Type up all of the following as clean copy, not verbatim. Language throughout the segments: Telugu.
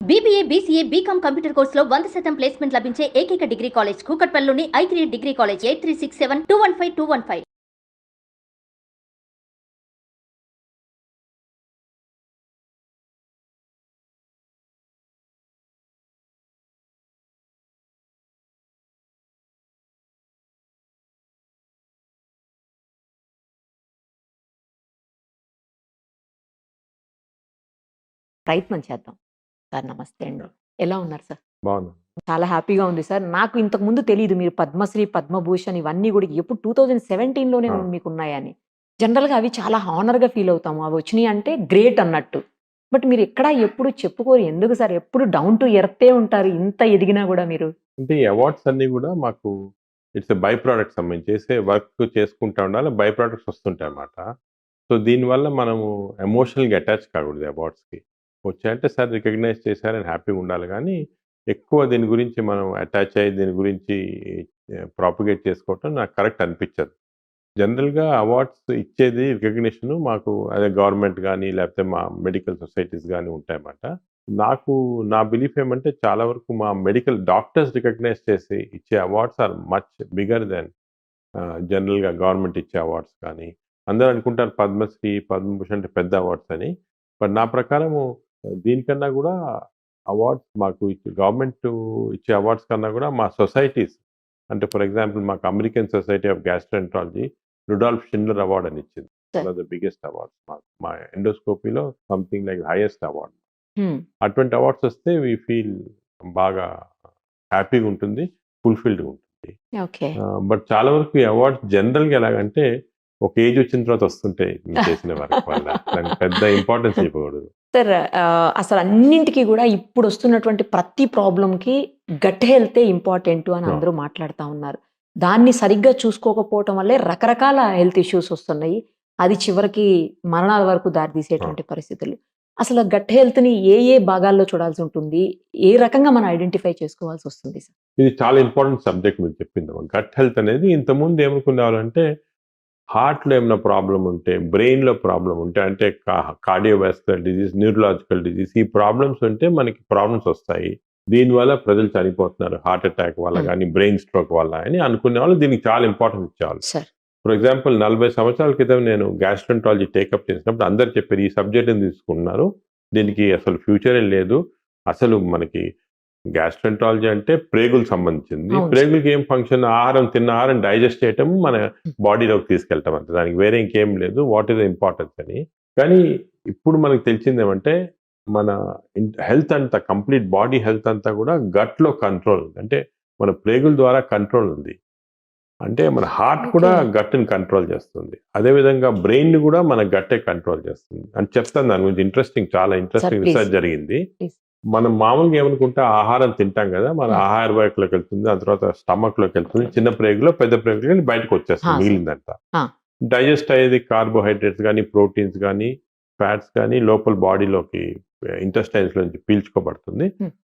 బీబీఏ, బీసీఏ, బీకామ్ కంప్యూటర్ కోర్సులో 100% ప్లేస్మెంట్ లభించే ఏకైక డిగ్రీ కాలేజ్ కూకట్పల్లిలోని i3 డిగ్రీ కాలేజ్ 8367215215. ప్రయత్నం చేద్దాం. సార్ నమస్తే అండి. ఎలా ఉన్నారు సార్? బాగున్నా. చాలా హ్యాపీగా ఉంది సార్. నాకు ఇంతకుముందు తెలీదు మీరు పద్మశ్రీ, పద్మభూషణ్ ఇవన్నీ గూడా ఎప్పుడు 2017లోనే ఆ! మీకున్నాయని. జనరల్‌గా అవి చాలా హానర్‌గా ఫీల్ అవుతాము. అవి వచ్చినియి అంటే గ్రేట్ అన్నట్టు. బట్ మీరు ఎక్కడా ఎప్పుడు చెప్పుకోరు. ఎందుకు సార్? ఎప్పుడు డౌన్ టు ఎర్తే ఉంటారు. ఇంత ఎదిగినా గూడా మీరు. అంటే ఈ అవార్డ్స్ అన్నీ గూడా మాకు ఇట్స్ ఎ బై ప్రొడక్ట్ సంబంధించి చేసే వర్క్ చేసుకుంటా ఉండాలి. By products వస్తుంటాయన్నమాట. సో, దీనివల్ల మనము ఎమోషనల్‌గా అటాచ్ కాకూడదు అవార్డ్స్‌కి. వచ్చాయంటే సార్ రికగ్నైజ్ చేశారని హ్యాపీగా ఉండాలి గానీ, ఎక్కువ దీని గురించి మనం అటాచ్ అయ్యి దీని గురించి ప్రాపగేట్ చేసుకోవటం నాకు కరెక్ట్ అనిపించదు. జనరల్‌గా అవార్డ్స్ ఇచ్చేది రికగ్నిషన్ మాకు అదే గవర్నమెంట్ గానీ, లేకపోతే మా మెడికల్ సొసైటీస్ గానీ ఉంటాయన్నమాట. నాకు నా బిలీఫ్ ఏమంటే చాలా వరకు మా మెడికల్ డాక్టర్స్ రికగ్నైజ్ చేసి ఇచ్చే awards are much bigger than జనరల్‌గా గవర్నమెంట్ ఇచ్చే అవార్డ్స్ కానీ. అందరూ అనుకుంటారు పద్మశ్రీ, పద్మభూషణ్ అంటే పెద్ద అవార్డ్స్ అని. బట్ నా ప్రకారము దీనికన్నా గూడా అవార్డ్స్ మాకు గవర్నమెంట్ ఇచ్చే అవార్డ్స్ కన్నా గూడా మా సొసైటీస్ అంటే ఫర్ ఎగ్జాంపుల్ మాకు American society of gastroenterology Rudolf Schindler award అని ఇచ్చింది. One of the biggest awards మాకు. మా ఎండోస్కోపీలో సంథింగ్ లైక్ హైయెస్ట్ అవార్డ్. హ్మ్. అటువంటి అవార్డ్స్ వస్తే వి ఫీల్ బాగా హ్యాపీగా ఉంటుంది. ఫుల్‌ఫిల్డ్‌గా ఉంటుంది. ఓకే. బట్ చాలా వరకు ఈ అవార్డ్స్ జనరల్‌గా ఎలాగంటే ఒక ఏజ్ వచ్చిన తర్వాత వస్తుంటాయి మీరు చేసిన వర్క్ వల్ల. దానికి పెద్ద ఇంపార్టెన్స్ ఇవ్వకూడదు. సార్ అసలు అన్నింటికి గూడా ఇప్పుడొస్తున్నటువంటి ప్రతి ప్రాబ్లమ్‌కి గట్ హెల్తే ఇంపార్టెంటు అని అందరూ మాట్లాడుతా ఉన్నారు. దాన్ని సరిగ్గా చూసుకోకపోవటం వల్లే రకరకాల హెల్త్ ఇష్యూస్ వస్తున్నాయి. అది చివరికి మరణాల వరకు దారితీసేటువంటి పరిస్థితులు. అసలు గట్ హెల్త్‌ని ఏ ఏ భాగాల్లో చూడాల్సి ఉంటుంది? ఏ రకంగా మనం ఐడెంటిఫై చేసుకోవాల్సి వస్తుంది సార్? ఇది చాలా ఇంపార్టెంట్ సబ్జెక్ట్ మీరు చెప్పింది. గట్ హెల్త్ అనేది ఇంతకుముందు ఏమనుకునేవాళ్ళంటే హార్ట్‌లో ఏమైనా ప్రాబ్లమ్ ఉంటే, బ్రెయిన్‌లో ప్రాబ్లమ్ ఉంటే అంటే కార్డియోవాస్కులర్ డిసీజ్, న్యూరలాజికల్ డిసీజ్ ఈ ప్రాబ్లమ్స్ ఉంటే మనకి ప్రాబ్లమ్స్ వస్తాయి. దీనివల్ల ప్రజలు చనిపోతున్నారు. హార్ట్ అటాక్ వల్ల గానీ, బ్రెయిన్ స్ట్రోక్ వల్ల అని అనుకునేవాళ్ళు. దీనికి చాలా ఇంపార్టెన్స్ ఇచ్చేవాళ్ళు. సార్. ఫర్ ఎగ్జాంపుల్ 40 సంవత్సరాల క్రితం నేను గ్యాస్ట్రోఎంట్రాలజీ టేకప్ చేసినప్పుడు అందరూ చెప్పారు ఈ సబ్జెక్ట్‌ని తీసుకున్నారు. దీనికి అసలు ఫ్యూచరే లేదు. అసలు మనకి గ్యాస్ట్రోఎంట్రాలజీ అంటే ప్రేగులకు సంబంధించింది. అవును. ప్రేగులకి ఏం ఫంక్షన్ తిన్న ఆహారం డైజెస్ట్ చేయటం మన బాడీలోకి తీసుకెళ్ళటం అంతే. దానికి వేరే ఇంకేం లేదు. వాట్ ఈస్ ద ఇంపార్టెన్స్ అని. కానీ ఇప్పుడు మనకు తెలిసిందేమంటే మన హెల్త్ అంతా కంప్లీట్ బాడీ హెల్త్ అంతా కూడా గట్‌లో కంట్రోల్ ఉంది. అంటే మన ప్రేగుల ద్వారా కంట్రోల్ ఉంది. అంటే మన హార్ట్ కూడా గట్‌ని కంట్రోల్ చేస్తుంది. అదేవిధంగా బ్రెయిన్‌ని కూడా మన గట్టే కంట్రోల్ చేస్తుంది. అని చెప్తాను దాని గురించి చాలా ఇంట్రెస్టింగ్ please. రీసెర్చ్ జరిగింది. Please. మనం మామూలుగా ఏమనుకుంటే ఆహారం తింటాం కదా! మన ఆహార వాహికలోకి వెళ్తుంది. దాని తర్వాత స్టమక్‌లోకి వెళ్తుంది. చిన్న ప్రేగులో, పెద్ద ప్రేగులో వెళ్ళి బయటకు వచ్చేస్తుంది మిగిలిందంతా. ఆ! డైజెస్ట్ అయ్యేది కార్బోహైడ్రేట్స్ గానీ, ప్రోటీన్స్ గానీ, ఫ్యాట్స్ గానీ లోపల బాడీలోకి ఇంటెస్టైన్స్‌లో నుంచి పీల్చుకోబడుతుంది.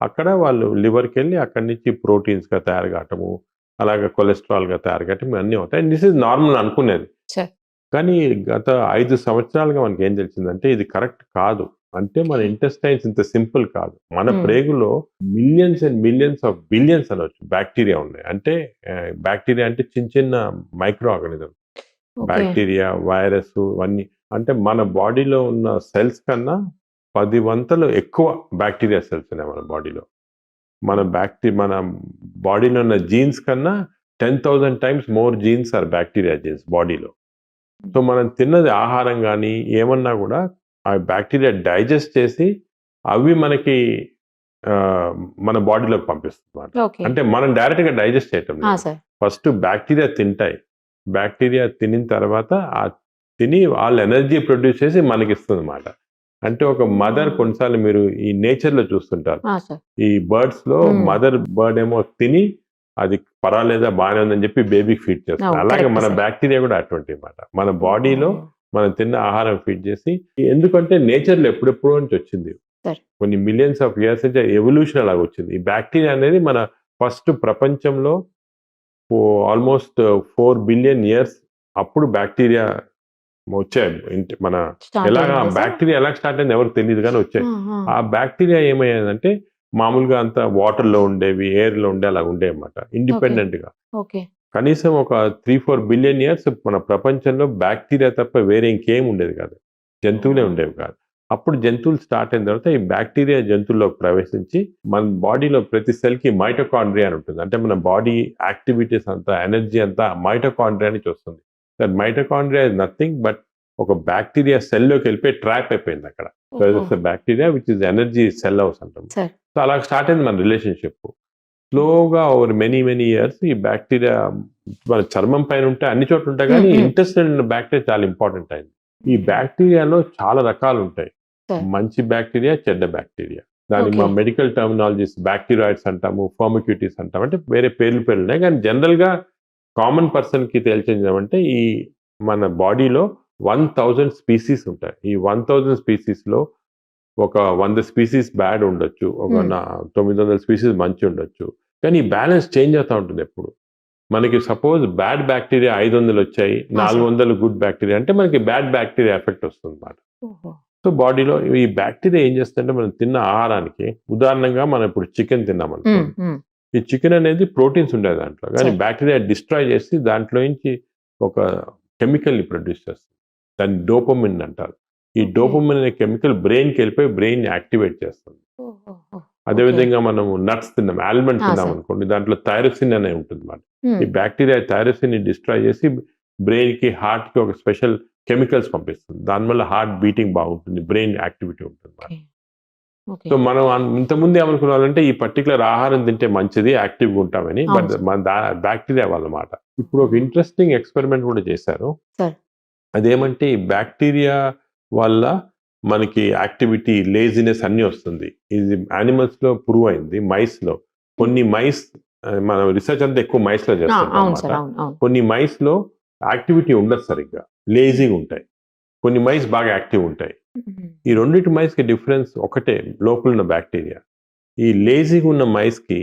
అక్కడ వాళ్ళు లివర్‌కెళ్ళి అక్కడి నుంచి ప్రోటీన్స్‌గా తయారు కావటము, అలాగే కొలెస్ట్రాల్‌గా తయారు కావటం అన్నీ అవుతాయి. దిస్ ఈజ్ నార్మల్ అనుకునేది. సార్. కానీ గత 5 సంవత్సరాలుగా మనకేం తెలిసిందంటే ఇది కరెక్ట్ కాదు. అంటే మన ఇంటెస్టైన్స్ ఇంత సింపుల్ కాదు. మన ప్రేగులో millions and millions of billions అనొచ్చు బ్యాక్టీరియా ఉన్నాయి. అంటే బ్యాక్టీరియా అంటే చిన్న మైక్రో ఆర్గానిజం. బ్యాక్టీరియా, వైరస్ ఇవన్నీ. అంటే మన బాడీలో ఉన్న సెల్స్ కన్నా 10 వంతులు ఎక్కువ బ్యాక్టీరియా సెల్స్ ఉన్నాయి మన బాడీలో. మన బాడీలో ఉన్న జీన్స్ కన్నా 10,000 times more genes are bacteria genes బాడీలో. సో మనం తిన్నది ఆహారం గానీ ఏమన్నా కూడా ఆ బ్యాక్టీరియా డైజెస్ట్ చేసి అవి మనకి మన బాడీలోకి పంపిస్తుందన్నమాట. ఓకే. అంటే మనం డైరెక్ట్‌గా డైజెస్ట్ చేయటం ఆ! లేదు. సార్. ఫస్ట్ బ్యాక్టీరియా తింటాయి. బ్యాక్టీరియా తినిన తర్వాత తిని వాళ్ళు ఎనర్జీ ప్రొడ్యూస్ చేసి మనకిస్తుందన్నమాట. అంటే ఒక మదర్ కొన్నిసార్లు మీరు ఈ నేచర్‌లో చూస్తుంటారు. ఆ! సార్. ఈ బర్డ్స్‌లో మదర్ బర్డ్ ఏమో తిని అది పర్వాలేదా బానే ఉందని చెప్పి బేబీకి ఫీడ్ చేస్తుంది. అలాగే కరెక్ట్ మన సార్. బ్యాక్టీరియా కూడా అటువంటివన్నమాట. మన బాడీలో మనం తిన్న ఆహారం ఫీడ్ చేసి ఎందుకంటే నేచర్‌లో ఎప్పుడెప్పుడో నుంచి వచ్చింది. సరే. కొన్ని మిలియన్స్ ఆఫ్ ఇయర్స్ నుంచి ఎవల్యూషన్ అలాగ వచ్చింది. ఈ బ్యాక్టీరియా అనేది మన ఫస్ట్ ప్రపంచంలో ఆల్మోస్ట్ 4 బిలియన్ ఇయర్స్ అప్పుడు బ్యాక్టీరియా వచ్చాయి. మన Start ఎలాగా అయిందా సార్? బ్యాక్టీరియా ఎలా స్టార్ట్ అయింది ఎవరికి తెలియదు కానీ వచ్చాయి. ఆ బ్యాక్టీరియా ఏమయ్యేదంటే మామూలుగా అంతా వాటర్లో ఉండేవి, ఎయిర్లో ఉండే అలా ఉండేవి అన్నమాట, ఇండిపెండెంట్గా. ఓకే. కనీసం ఒక 3-4 బిలియన్ ఇయర్స్ మన ప్రపంచంలో బ్యాక్టీరియా తప్ప వేరే ఇంకేం ఉండేది కాదు, జంతువులే ఉండేవి కాదు. అప్పుడు జంతువులు స్టార్ట్ అయిన తర్వాత ఈ బ్యాక్టీరియా జంతువుల్లోకి ప్రవేశించి మన బాడీలో ప్రతి సెల్కి మైటోకాండ్రియా అని ఉంటుంది. అంటే మన బాడీ యాక్టివిటీస్ అంతా, ఎనర్జీ అంతా మైటోకాండ్రియా నుంచి వస్తుంది. That mitochondria is nothing but ఒక బ్యాక్టీరియా సెల్లోకి వెళ్ళిపోయి ట్రాప్ అయిపోయింది అక్కడ. So it's bacteria which is energy cell house అంటాం. సార్. సో అలా స్టార్ట్ అయింది మన రిలేషన్షిప్. స్లోగా ఓవర్ మెనీ ఇయర్స్ ఈ బ్యాక్టీరియా మన చర్మం పైన ఉంటే అన్ని చోట్ల ఉంటాయి, కానీ ఇంటెస్టైన్ బ్యాక్టీరియా చాలా ఇంపార్టెంట్ అయింది. ఈ బ్యాక్టీరియాలో చాలా రకాలు ఉంటాయి, మంచి బ్యాక్టీరియా, చెడ్డ బ్యాక్టీరియా. దానికి మా మెడికల్ టర్మినాలజీస్ బ్యాక్టీరియాయిడ్స్ అంటాము, ఫర్మిక్యూటిస్ అంటాము, అంటే వేరే పేర్లు ఉన్నాయి. కానీ జనరల్గా కామన్ పర్సన్కి తెలిసిందేమంటే ఈ మన బాడీలో 1000 స్పీసీస్ ఉంటాయి. ఈ 1000 స్పీసీస్లో ఒక 100 స్పీసీస్ బ్యాడ్ ఉండొచ్చు, ఒక 900 స్పీసీస్ మంచి ఉండొచ్చు. కానీ ఈ బ్యాలెన్స్ చేంజ్ అవుతూ ఉంటుంది ఎప్పుడు. మనకి సపోజ్ బ్యాడ్ బ్యాక్టీరియా 500 వచ్చాయి, 400 గుడ్ బ్యాక్టీరియా అంటే మనకి బ్యాడ్ బ్యాక్టీరియా ఎఫెక్ట్ వస్తుంది అన్నమాట. సో బాడీలో ఈ బ్యాక్టీరియా ఏం చేస్తుందంటే మనం తిన్న ఆహారానికి, ఉదాహరణగా మనం ఇప్పుడు చికెన్ తిన్నాం అనుకోండి, ఈ చికెన్ అనేది ప్రోటీన్స్ ఉండేది దాంట్లో, కానీ బ్యాక్టీరియా డిస్ట్రాయ్ చేసి దాంట్లో నుంచి ఒక కెమికల్ని ప్రొడ్యూస్ చేస్తుంది. దాన్ని డోపమిన్ అంటారు. ఈ డోపమిన్ అనే కెమికల్ బ్రెయిన్కి వెళ్ళిపోయి బ్రెయిన్ యాక్టివేట్ చేస్తుంది. అదేవిధంగా మనము నట్స్ తిన్నాం, ఆల్మండ్ తిన్నాం అనుకోండి, దాంట్లో థైరోసిన్ అనే ఉంటుంది అన్నమాట. ఈ బ్యాక్టీరియా థైరోసిన్ ని డిస్ట్రాయ్ చేసి బ్రెయిన్ కి, హార్ట్ కి ఒక స్పెషల్ కెమికల్స్ పంపిస్తుంది. దానివల్ల హార్ట్ బీటింగ్ బాగుంటుంది, బ్రెయిన్ యాక్టివిటీ ఉంటుంది. సో మనం ఇంతకుముందు ఏమనుకున్నామంటే ఈ పర్టికులర్ ఆహారం తింటే మంచిది, యాక్టివ్గా ఉంటామని, బట్ బ్యాక్టీరియా వాళ్ళ మాట. ఇప్పుడు ఒక ఇంట్రెస్టింగ్ ఎక్స్పెరిమెంట్ కూడా చేశారు. అదేమంటే ఈ బ్యాక్టీరియా వల్ల మనకి యాక్టివిటీ, లేజినెస్ అన్ని వస్తుంది. ఇది యానిమల్స్ లో ప్రూవ్ అయింది. మైస్ లో కొన్ని మైస్, మన రీసెర్చ్ అంతా ఎక్కువ మైస్ లో చేస్తాం. కొన్ని మైస్ లో యాక్టివిటీ ఉండదు సరిగ్గా, లేజీగా ఉంటాయి. కొన్ని మైస్ బాగా యాక్టివ్ ఉంటాయి. ఈ రెండింటి మైస్ కి డిఫరెన్స్ ఒకటే, లోపల ఉన్న బ్యాక్టీరియా. ఈ లేజీగా ఉన్న మైస్ కి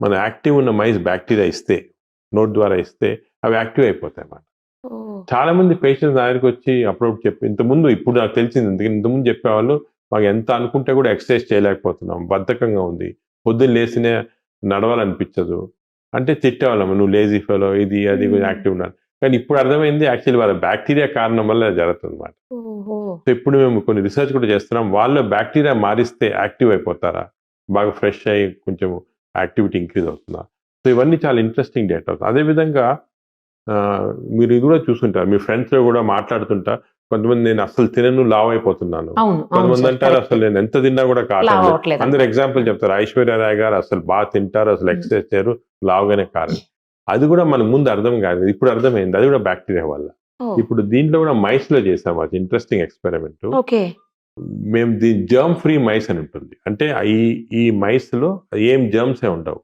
మన యాక్టివ్ ఉన్న మైస్ బ్యాక్టీరియా ఇస్తే, నోట్ ద్వారా ఇస్తే అవి యాక్టివ్ అయిపోతాయి అన్నమాట. చాలా మంది పేషెంట్స్ దగ్గరికి వచ్చి అప్పుడప్పుడు చెప్పి, ఇంతకుముందు, ఇప్పుడు నాకు తెలిసింది, ఇంతకుముందు చెప్పేవాళ్ళు మాకు ఎంత అనుకుంటే కూడా ఎక్సర్సైజ్ చేయలేకపోతున్నాం, బద్ధకంగా ఉంది, పొద్దున్న లేసినే నడవాలనిపించదు అంటే తిట్టేవాళ్ళం, నువ్వు లేజీ ఫెలో, ఇది అది యాక్టివ్ ఉండాలి. కానీ ఇప్పుడు అర్థమైంది యాక్చువల్లీ వాళ్ళ బ్యాక్టీరియా కారణం వల్ల జరుగుతుంది అన్నమాట. సో ఇప్పుడు మేము కొన్ని రీసెర్చ్ కూడా చేస్తున్నాం, వాళ్ళు బ్యాక్టీరియా మారిస్తే యాక్టివ్ అయిపోతారా, బాగా ఫ్రెష్ అయ్యి కొంచెం యాక్టివిటీ ఇంక్రీజ్ అవుతుందా. సో ఇవన్నీ చాలా ఇంట్రెస్టింగ్ డేటా అవుతుంది. అదేవిధంగా మీరు ఇది కూడా చూస్తుంటారు, మీ ఫ్రెండ్స్ లో కూడా మాట్లాడుతుంటా, కొంతమంది నేను అసలు తినను, లావ్ అయిపోతున్నాను, కొంతమంది అంటారు అసలు నేను ఎంత తిన్నా కూడా కాదు. అందరు ఎగ్జాంపుల్ చెప్తారు, ఐశ్వర్య రాయ్ గారు అసలు బాగా తింటారు, అసలు ఎక్సర్సైజ్ చేయరు, లావుగానే కారు. అది కూడా మనకు ముందు అర్థం కాదు, ఇప్పుడు అర్థమైంది, అది కూడా బ్యాక్టీరియా వల్ల. ఇప్పుడు దీంట్లో కూడా మైస్ లో చేసాం, అది ఇంట్రెస్టింగ్ ఎక్స్పెరిమెంట్. మేము దీని జర్మ్ ఫ్రీ మైస్ అని ఉంటుంది. అంటే ఈ మైస్ లో ఏం జర్మ్స్ ఏ ఉండవు.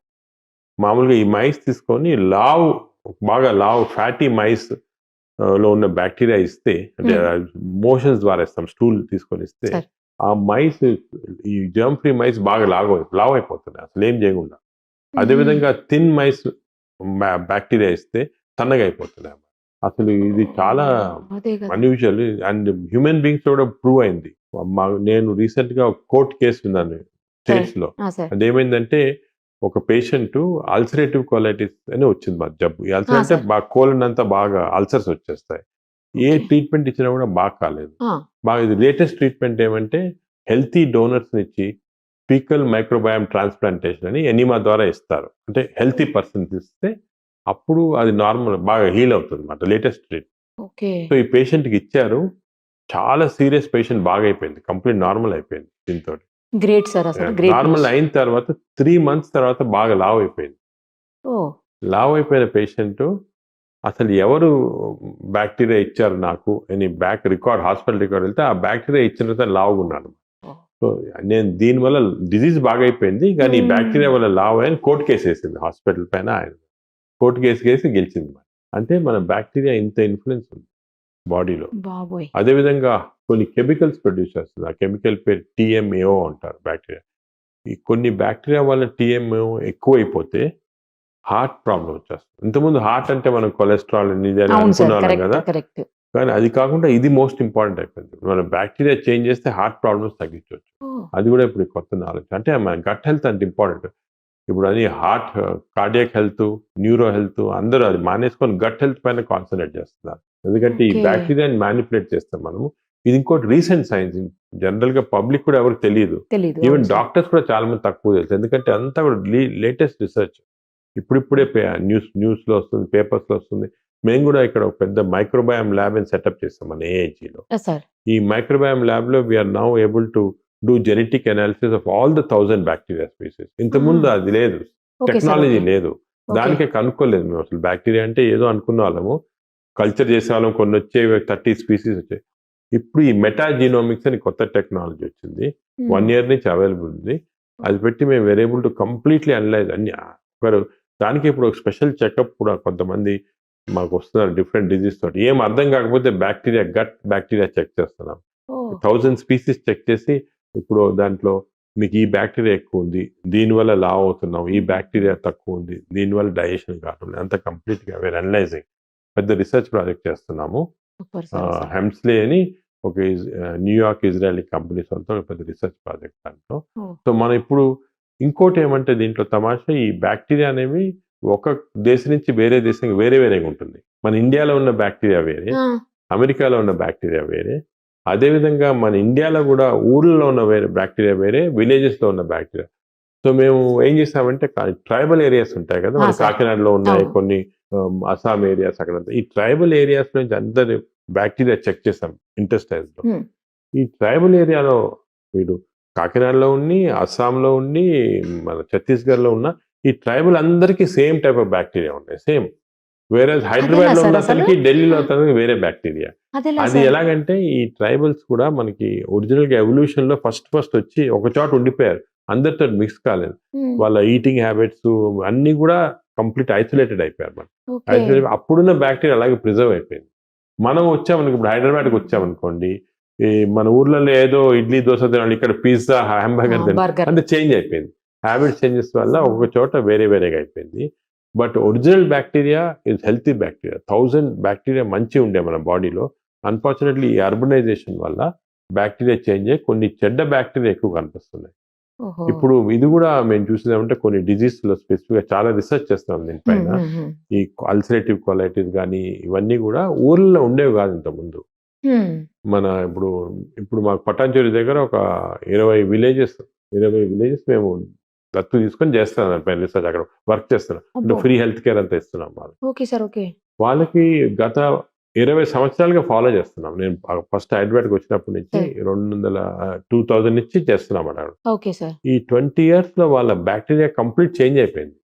మామూలుగా ఈ మైస్ తీసుకొని బాగా లావ్ ఫ్యాటీ మైస్ లో ఉన్న బ్యాక్టీరియా ఇస్తే, అంటే మోషన్స్ ద్వారా ఇస్తాం, స్టూల్ తీసుకొని ఇస్తే, ఆ మైస్, ఈ జర్మ్ ఫ్రీ మైస్ బాగా లావ్ అయిపోతున్నాయి అసలు ఏం చేయకుండా. అదేవిధంగా థిన్ మైస్ బ్యాక్టీరియా ఇస్తే సన్నగా అయిపోతున్నాయి. అసలు ఇది చాలా అన్యూజువల్ అండ్ హ్యూమన్ బీయింగ్స్ కూడా ప్రూవ్ అయింది. నేను రీసెంట్ గా కోర్ట్ కేసు విన్నాను స్టేట్స్ లో. అదేమైందంటే ఒక పేషెంట్ అల్సరేటివ్ కోలైటిస్ అని వచ్చింది మా జబ్బు. ఈ అల్సర్ అంటే బాగా కోలన్ అంతా బాగా అల్సర్స్ వచ్చేస్తాయి. ఏ ట్రీట్మెంట్ ఇచ్చినా కూడా బాగా కాలేదు. బాగా ఇది లేటెస్ట్ ట్రీట్మెంట్ ఏమంటే హెల్తీ డోనర్స్ ఇచ్చి ఫీకల్ మైక్రోబయామ్ ట్రాన్స్ప్లాంటేషన్ అని ఎనిమా ద్వారా ఇస్తారు. అంటే హెల్తీ పర్సన్స్ ఇస్తే అప్పుడు అది నార్మల్ బాగా హీల్ అవుతుంది అన్నమాట, లేటెస్ట్ ట్రీట్మెంట్. సో ఈ పేషెంట్కి ఇచ్చారు, చాలా సీరియస్ పేషెంట్ బాగా అయిపోయింది, కంప్లీట్ నార్మల్ అయిపోయింది దీంతో. Great sir. నార్మల్ అయిన తర్వాత 3 months తర్వాత బాగా లావ్ అయిపోయింది. లావ్ అయిపోయిన పేషెంట్ అసలు ఎవరు బ్యాక్టీరియా ఇచ్చారు నాకు అని హాస్పిటల్ రికార్డ్ వెళ్తే ఆ బ్యాక్టీరియా ఇచ్చిన తర్వాత లావుగా ఉన్నాను. సో నేను దీనివల్ల డిజీజ్ బాగా అయిపోయింది, కానీ ఈ బ్యాక్టీరియా వల్ల లావ్ అని కోర్టు కేసు వేసింది హాస్పిటల్ పైన. ఆయన కోర్టు కేసు వేసి గెలిచింది. అంటే మన బ్యాక్టీరియా ఇంత ఇన్ఫ్లుయెన్స్ ఉంది బాడీలో. అదేవిధంగా కొన్ని కెమికల్స్ ప్రొడ్యూస్ చేస్తుంది. ఆ కెమికల్ పేరు TMAO అంటారు బ్యాక్టీరియా. ఈ కొన్ని బ్యాక్టీరియా వల్ల TMAO ఎక్కువైపోతే హార్ట్ ప్రాబ్లం వచ్చేస్తుంది. ఇంతకుముందు హార్ట్ అంటే మనం కొలెస్ట్రాల్ ఇది అని అనుకున్నాం కదా, కానీ అది కాకుండా ఇది మోస్ట్ ఇంపార్టెంట్ అయిపోయింది. మనం బ్యాక్టీరియా చేంజ్ చేస్తే హార్ట్ ప్రాబ్లమ్స్ తగ్గించవచ్చు. అది కూడా ఇప్పుడు కొత్త నాలెడ్జ్. అంటే మన గట్ హెల్త్ అంత ఇంపార్టెంట్. ఇప్పుడు అది heart, cardiac health, neuro health అందరూ అది మానేసుకొని గట్ హెల్త్ పైన కాన్సన్ట్రేట్ చేస్తున్నారు. ఎందుకంటే ఈ Okay. బ్యాక్టీరియాని మ్యానిపులేట్ చేస్తాం మనము. ఇది ఇంకోటి రీసెంట్ సైన్స్. జనరల్ గా పబ్లిక్ కూడా ఎవరికి తెలియదు. తెలీదు. ఈవెన్ అవును సార్. డాక్టర్స్ కూడా చాలా మంది తక్కువ తెలుసు. ఎందుకంటే అంతా కూడా లేటెస్ట్ రిసెర్చ్. ఇప్పుడిప్పుడే న్యూస్ లో వస్తుంది, పేపర్స్ లో వస్తుంది. మేము కూడా ఇక్కడ ఒక పెద్ద మైక్రోబయామ్ ల్యాబ్ అని సెటప్ చేస్తాం మన ఏఐజీలో. సార్. ఈ మైక్రోబయామ్ ల్యాబ్ లో we are now able to do genetic analysis of all the 1000 bacteria species. ఇంతకుముందు అది లేదు, ఓకే సార్. Technology okay. లేదు. ఓకే. దానికే కనుక్కోలేదు మేము అసలు. బ్యాక్టీరియా అంటే ఏదో అనుకున్న వాళ్ళము, కల్చర్ చేసే వాళ్ళం, కొన్ని వచ్చేవి 30 స్పీసీస్ వచ్చాయి. ఇప్పుడు ఈ మెటాజీనోమిక్స్ అని కొత్త టెక్నాలజీ వచ్చింది. 1 year నుంచి అవైలబుల్ ఉంది. అది పెట్టి మేము were able to completely analyse అన్ని. దానికి ఇప్పుడు ఒక స్పెషల్ చెకప్ కూడా కొంతమంది మాకు వస్తున్నారు డిఫరెంట్ డిజీజ్ తోటి. ఏం అర్థం కాకపోతే గట్ బ్యాక్టీరియా చెక్ చేస్తున్నాం. 1000 స్పీసీస్ చెక్ చేసి ఇప్పుడు దాంట్లో మీకు ఈ బ్యాక్టీరియా ఎక్కువ ఉంది, దీనివల్ల లావ్ అవుతున్నాం, ఈ బ్యాక్టీరియా తక్కువ ఉంది, దీనివల్ల డైజెషన్ కావట్లేదు, అంత కంప్లీట్గా వేరే అనలైజింగ్ పెద్ద రీసెర్చ్ ప్రాజెక్ట్ చేస్తున్నాము. Super sir. హెమ్స్లే అని ఒక న్యూయార్క్ ఇజ్రాయలీ కంపెనీస్ వాళ్ళతో ఒక పెద్ద రీసెర్చ్ ప్రాజెక్ట్ దాంట్లో. సో మనం ఇప్పుడు ఇంకోటి ఏమంటే దీంట్లో తమాషా, ఈ బ్యాక్టీరియా అనేవి ఒక దేశం నుంచి వేరే దేశానికి వేరేగా ఉంటుంది. మన ఇండియాలో ఉన్న బ్యాక్టీరియా వేరే, అమెరికాలో ఉన్న బ్యాక్టీరియా వేరే. అదేవిధంగా మన ఇండియాలో కూడా ఊర్లలో ఉన్న వేరే బ్యాక్టీరియా వేరే, విలేజెస్లో ఉన్న బ్యాక్టీరియా. సో మేము ఏం చేసామంటే ట్రైబల్ ఏరియాస్ ఉంటాయి కదా, మన సార్. కాకినాడలో ఉన్నాయి అవును. కొన్ని, అస్సాం ఏరియాస్ అక్కడంతా. ఈ ట్రైబల్ ఏరియాస్ నుంచి అందరు బ్యాక్టీరియా చెక్ చేసాం ఇంటెస్టైన్స్ లో. ఈ ట్రైబల్ ఏరియాలో వీడు కాకినాడలో ఉండి, అస్సాంలో ఉండి, మన ఛత్తీస్గఢ్లో ఉన్న ఈ ట్రైబల్ అందరికీ సేమ్ టైప్ ఆఫ్ బ్యాక్టీరియా ఉన్నాయి, సేమ్. వేరే హైదరాబాద్ లో సార్ ఉన్న అసలు? అతనికి, ఢిల్లీలో అతనికి వేరే బ్యాక్టీరియా. అదెలా అది సార్? ఎలాగంటే ఈ ట్రైబల్స్ కూడా మనకి ఒరిజినల్ గా ఎవల్యూషన్ లో ఫస్ట్ వచ్చి ఒక చోట ఉండిపోయారు, అందరితో మిక్స్ కాలేదు. వాళ్ళ ఈటింగ్ హ్యాబిట్స్ అన్ని కూడా కంప్లీట్ ఐసోలేటెడ్ అయిపోయారు. మనం ఓకే. ఐసోలేట్ అప్పుడున్న బ్యాక్టీరియా అలాగే ప్రిజర్వ్ అయిపోయింది. మనం వచ్చామనుకో, ఇప్పుడు హైదరాబాద్కి వచ్చామనుకోండి, ఈ మన ఊర్లలో ఏదో ఇడ్లీ దోశ తినాలి, ఇక్కడ పిజ్జా హ్యాంబర్గర్ తినాలి, బర్గర్. అంటే చేంజ్ అయిపోయింది. హ్యాబిట్ చేంజెస్ వల్ల ఒక్కొక్క చోట వేరేగా అయిపోయింది. But original bacteria is healthy bacteria. 1000 bacteria మంచి ఉండే మన బాడీలో. అన్ఫార్చునేట్లీ ఈ అర్బనైజేషన్ వల్ల బ్యాక్టీరియా చేంజ్ అయ్యి కొన్ని చెడ్డ బ్యాక్టీరియా ఎక్కువ కనిపిస్తున్నాయి. ఓహో. ఇప్పుడు ఇది కూడా మేము చూసినామంటే కొన్ని డిజీజ్ లో స్పెసిఫిక్ గా చాలా రీసెర్చ్ చేస్తున్నాం దీనిపైన. ఈ అల్సరేటివ్ కొలైటిస్ కానీ ఇవన్నీ కూడా ఊర్లలో ఉండేవి కాదు ఇంత ముందు. మన ఇప్పుడు మాకు పటాన్చెరు దగ్గర ఒక 20 విలేజెస్ మేము దత్తు తీసుకొని చేస్తున్నాం దానిపైన రీసెర్చ్. అక్కడ వర్క్ చేస్తున్నాం, అంటే అబ్బో. ఫ్రీ హెల్త్ కేర్ అంతా ఇస్తున్నాం వాళ్ళకి. Okay sir. ఓకే. వాళ్ళకి గత 20 సంవత్సరాలుగా ఫాలో చేస్తున్నాం. నేను ఫస్ట్ హైదరాబాద్కి వచ్చినప్పటి నుంచి 2000 నుంచి చేస్తున్నాం అక్కడ. Okay sir. ఈ 20 years లో వాళ్ళ బ్యాక్టీరియా కంప్లీట్ చేంజ్ అయిపోయింది.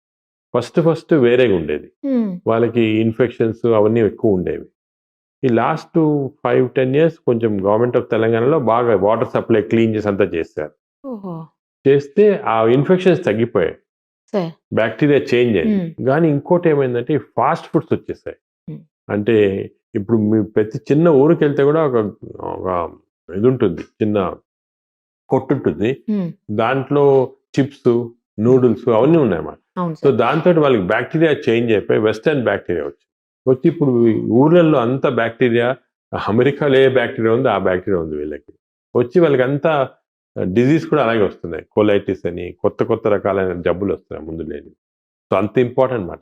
ఫస్ట్ వేరేగా ఉండేది, వాళ్ళకి ఇన్ఫెక్షన్స్ అవన్నీ ఎక్కువ ఉండేవి. ఈ లాస్ట్ 5-10 years కొంచెం గవర్నమెంట్ ఆఫ్ తెలంగాణలో బాగా వాటర్ సప్లై క్లీన్ చేసి అంతా చేశారు. ఓహో. చేస్తే ఆ ఇన్ఫెక్షన్స్ తగ్గిపోయాయి, సార్. బ్యాక్టీరియా చేంజ్ అయింది. కానీ ఇంకోటి ఏమైందంటే ఫాస్ట్ ఫుడ్స్ వచ్చేసాయి. అంటే ఇప్పుడు మీ ప్రతి చిన్న ఊరికి వెళ్తే కూడా ఒక ఇది ఉంటుంది, చిన్న కొట్టు ఉంటుంది, దాంట్లో చిప్స్, నూడిల్స్ అవన్నీ ఉన్నాయన్నమాట. అవును సో సార్. దాంతో వాళ్ళకి బ్యాక్టీరియా చేంజ్ అయిపోయి వెస్టర్న్ బ్యాక్టీరియా వచ్చి ఇప్పుడు ఈ ఊర్లలో అంత బ్యాక్టీరియా, అమెరికాలో ఏ బ్యాక్టీరియా ఉందో ఆ బ్యాక్టీరియా ఉంది వీళ్ళకి. వచ్చి వాళ్ళకి అంతా డిజీజ్ కూడా అలాగే వస్తున్నాయి, కోలైటిస్ అని కొత్త రకాలైన జబ్బులు వస్తున్నాయి ముందు లేని. సో అంత ఇంపార్టెంట్ అన్నమాట.